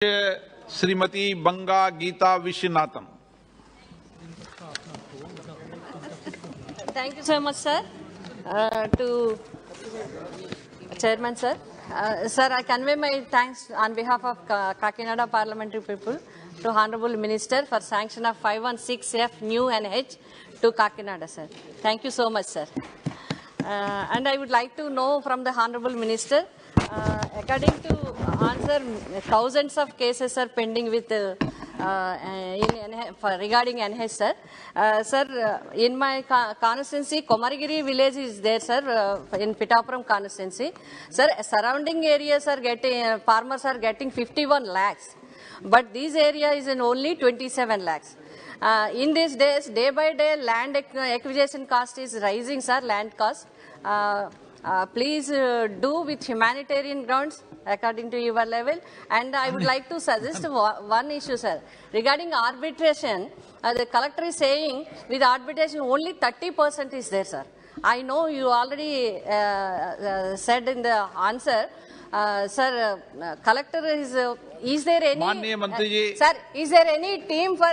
Shrimati Banga Geeta Vishwanathan. Thank you so much, sir. To Chairman, sir. Sir, I convey my thanks on behalf of Kakinada parliamentary people to Honorable Minister for sanction of 516F new NH to Kakinada, sir. Thank you so much, sir. And I would like to know from the Honorable Minister, according to answer, thousands of cases are pending with regarding NH, sir. Sir, in my constituency, Komargiri village is there, sir, in Pittapuram constituency. Sir, surrounding areas are getting, farmers are getting 51 lakhs. But this area is in only 27 lakhs. In these days, day by day, land acquisition cost is rising, sir, land cost. Please do with humanitarian grounds according to your level. And I would like to suggest one issue, sir. Regarding arbitration, the collector is saying with arbitration only 30% is there, sir. I know you already said in the answer, sir, collector is there any, sir, is there any team for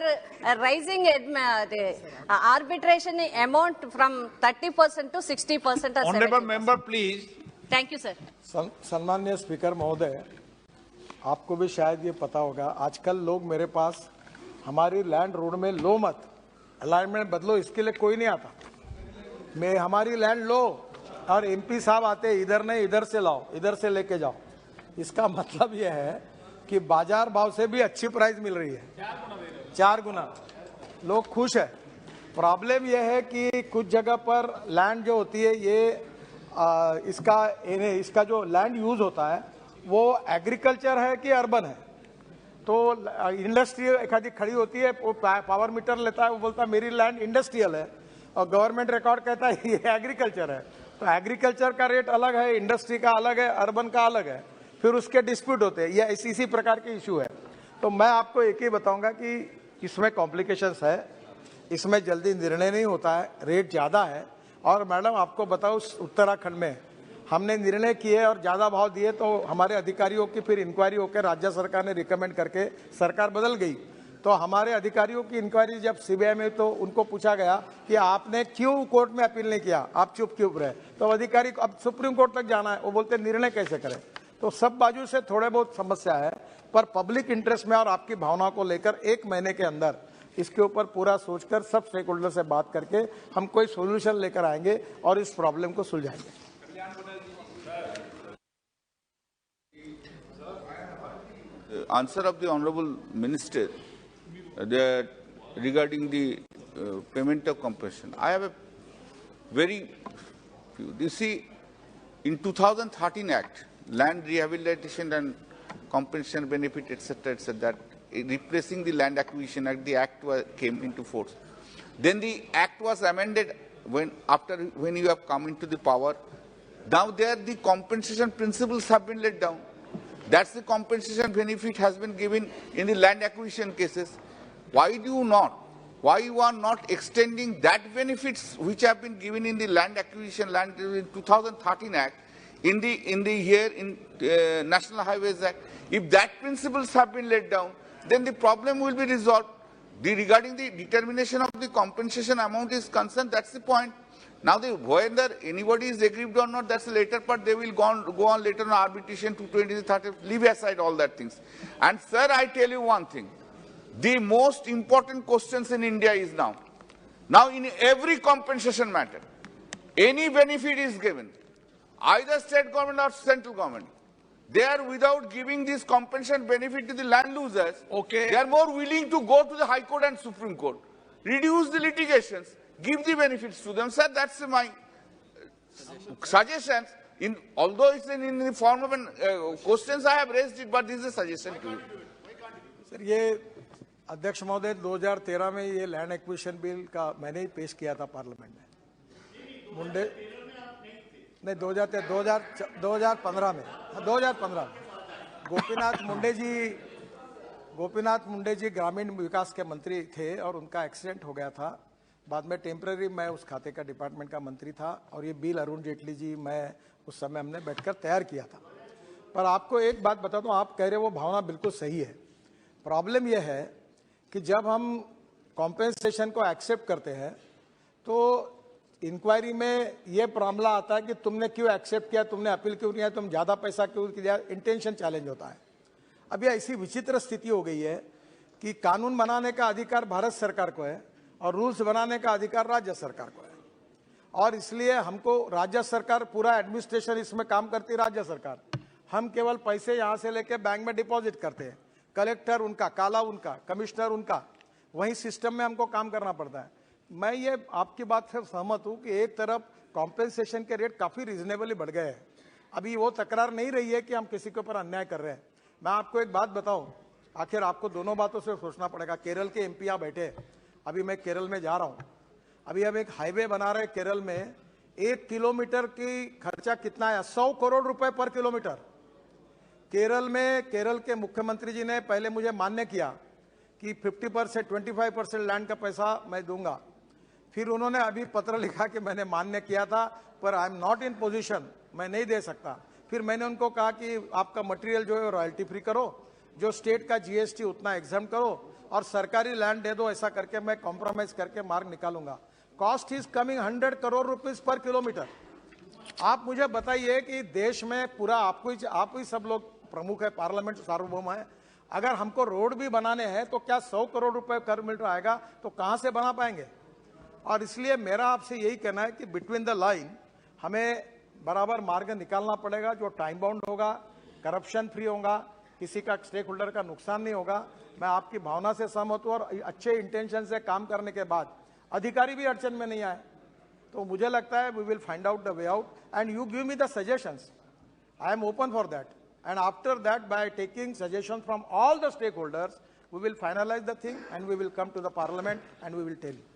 rising the arbitration amount from 30% to 60% or Honorable member, please. Thank you, sir. सम्माननीय speaker महोदय, आपको भी शायद ये पता होगा, आजकल लोग मेरे पास हमारी लैंड रोड में लो मत, अलाइनमेंट बदलो, इसके लिए कोई नहीं आता। मैं हमारी लैंड लो और एमपी साहब आते इधर नहीं, इधर से लाओ, इधर से लेके जाओ। इसका मतलब यह है कि बाजार भाव से भी अच्छी प्राइस मिल रही है, 4 गुना। लोग खुश है। प्रॉब्लम यह है कि कुछ जगह पर लैंड जो होती है, ये इसका जो लैंड यूज होता है वो एग्रीकल्चर है कि अर्बन है। तो इंडस्ट्री एखादी खड़ी होती है, वो पावर मीटर लेता है, वो बोलता है मेरी लैंड इंडस्ट्रियल है, और गवर्नमेंट रिकॉर्ड कहता है ये एग्रीकल्चर है। तो एग्रीकल्चर का रेट अलग है, इंडस्ट्री का अलग है, अर्बन का अलग है, फिर उसके डिस्प्यूट होते हैं। ये इसी प्रकार के इशू है। तो मैं आपको एक ही बताऊंगा कि इसमें कॉम्प्लिकेशंस है, इसमें जल्दी निर्णय नहीं होता है, रेट ज़्यादा है। और मैडम आपको बताओ, उत्तराखंड में हमने निर्णय किए और ज़्यादा भाव दिए, तो हमारे अधिकारियों की फिर इंक्वायरी होकर राज्य सरकार ने रिकमेंड करके सरकार बदल गई। तो हमारे अधिकारियों की इंक्वायरी जब सीबीआई में, तो उनको पूछा गया कि आपने क्यों कोर्ट में अपील नहीं किया, आप चुप क्यों रहे। तो अधिकारी को अब सुप्रीम कोर्ट तक जाना है, वो बोलते निर्णय कैसे करें। तो सब बाजू से थोड़े बहुत समस्या है, पर पब्लिक इंटरेस्ट में और आपकी भावना को लेकर 1 महीने के अंदर इसके ऊपर पूरा सोचकर सब स्टेक होल्डर से बात करके हम कोई सोल्यूशन लेकर आएंगे और इस प्रॉब्लम को सुलझाएंगे। Answer of the Honorable Minister regarding the payment of compensation. I have a very few. You see, in 2013 Act, Land Rehabilitation and Compensation Benefit, etc., that replacing the Land Acquisition Act, the Act came into force. Then the Act was amended when you have come into the power. Now there the compensation principles have been laid down. That's the compensation benefit has been given in the land acquisition cases. Why you are not extending that benefits which have been given in the land acquisition, in 2013 Act, in the National Highways Act? If that principles have been laid down, then the problem will be resolved. Regarding the determination of the compensation amount is concerned, that's the point. Now, whether anybody is aggrieved or not, that's the later part. They will go on later on arbitration, 220, 30, leave aside all that things. And sir, I tell you one thing. The most important questions in India is now in every compensation matter, any benefit is given, either state government or central government, they are without giving this compensation benefit to the land losers. Okay. They are more willing to go to the High Court and Supreme Court, reduce the litigations, give the benefits to them. Sir, that's my suggestions. Although it's in the form of questions I have raised it, but this is a suggestion to you. Sir, ये अध्यक्ष महोदय 2013 में ये land acquisition bill का मैंने ही पेश किया था पार्लियामेंट में। मुंडे नहीं 2015 में गोपीनाथ मुंडे जी ग्रामीण विकास के मंत्री थे और उनका एक्सीडेंट हो गया था। बाद में टेम्पररी मैं उस खाते का डिपार्टमेंट का मंत्री था और ये बिल अरुण जेटली जी, मैं उस समय हमने बैठकर तैयार किया था। पर आपको एक बात बता दूं, आप कह रहे हो वो भावना बिल्कुल सही है। प्रॉब्लम यह है कि जब हम कॉम्पेंसेशन को एक्सेप्ट करते हैं तो इंक्वायरी में ये मामला आता है कि तुमने क्यों एक्सेप्ट किया, तुमने अपील क्यों किया, तुम ज्यादा पैसा क्यों किया, इंटेंशन चैलेंज होता है। अब यह ऐसी विचित्र स्थिति हो गई है कि कानून बनाने का अधिकार भारत सरकार को है और रूल्स बनाने का अधिकार राज्य सरकार को है, और इसलिए हमको राज्य सरकार पूरा एडमिनिस्ट्रेशन इसमें काम करती है, राज्य सरकार हम केवल पैसे यहां से लेके बैंक में डिपॉजिट करते हैं, कलेक्टर उनका, काला उनका, कमिश्नर उनका, वही सिस्टम में हमको काम करना पड़ता है। मैं ये आपकी बात से सहमत हूं कि एक तरफ कॉम्पेंसेशन के रेट काफी रिजनेबली बढ़ गए हैं, अभी वो तकरार नहीं रही है कि हम किसी के ऊपर अन्याय कर रहे हैं। मैं आपको एक बात बताऊं, आखिर आपको दोनों बातों से सोचना पड़ेगा। केरल के एमपी यहाँ बैठे, अभी मैं केरल में जा रहा हूं, अभी हम एक हाईवे बना रहे केरल में, 1 किलोमीटर की खर्चा कितना है, 100 करोड़ रुपए पर किलोमीटर। केरल में केरल के मुख्यमंत्री जी ने पहले मुझे मान्य किया कि 50%, 25% लैंड का पैसा मैं दूंगा, फिर उन्होंने अभी पत्र लिखा कि मैंने मान्य किया था पर I am not in position, मैं नहीं दे सकता। फिर मैंने उनको कहा कि आपका मटेरियल जो है रॉयल्टी फ्री करो, जो स्टेट का जीएसटी उतना एग्जाम करो और सरकारी लैंड दे दो, ऐसा करके मैं कॉम्प्रोमाइज करके मार्ग निकालूंगा। Cost is coming 100 crore rupees per kilometre. आप मुझे बताइए कि देश में पूरा आप ही सब लोग प्रमुख है, पार्लियामेंट सार्वभौम है, अगर हमको रोड भी बनाने हैं तो क्या 100 करोड़ रुपए पर किलोमीटर आएगा, तो कहां से बना पाएंगे। और इसलिए मेरा आपसे यही कहना है कि बिटवीन द लाइन हमें बराबर मार्ग निकालना पड़ेगा, जो टाइम बाउंड होगा, करप्शन फ्री होगा, किसी का स्टेक होल्डर का नुकसान नहीं होगा। मैं आपकी भावना से सहमत हूं और अच्छे इंटेंशन से काम करने के बाद अधिकारी भी अड़चन में नहीं आए तो मुझे लगता है we will find out the way out and you give me the suggestions, I am open for that, and after that by taking suggestions from all the stakeholders we will finalize the thing and we will come to the parliament and we will tell you.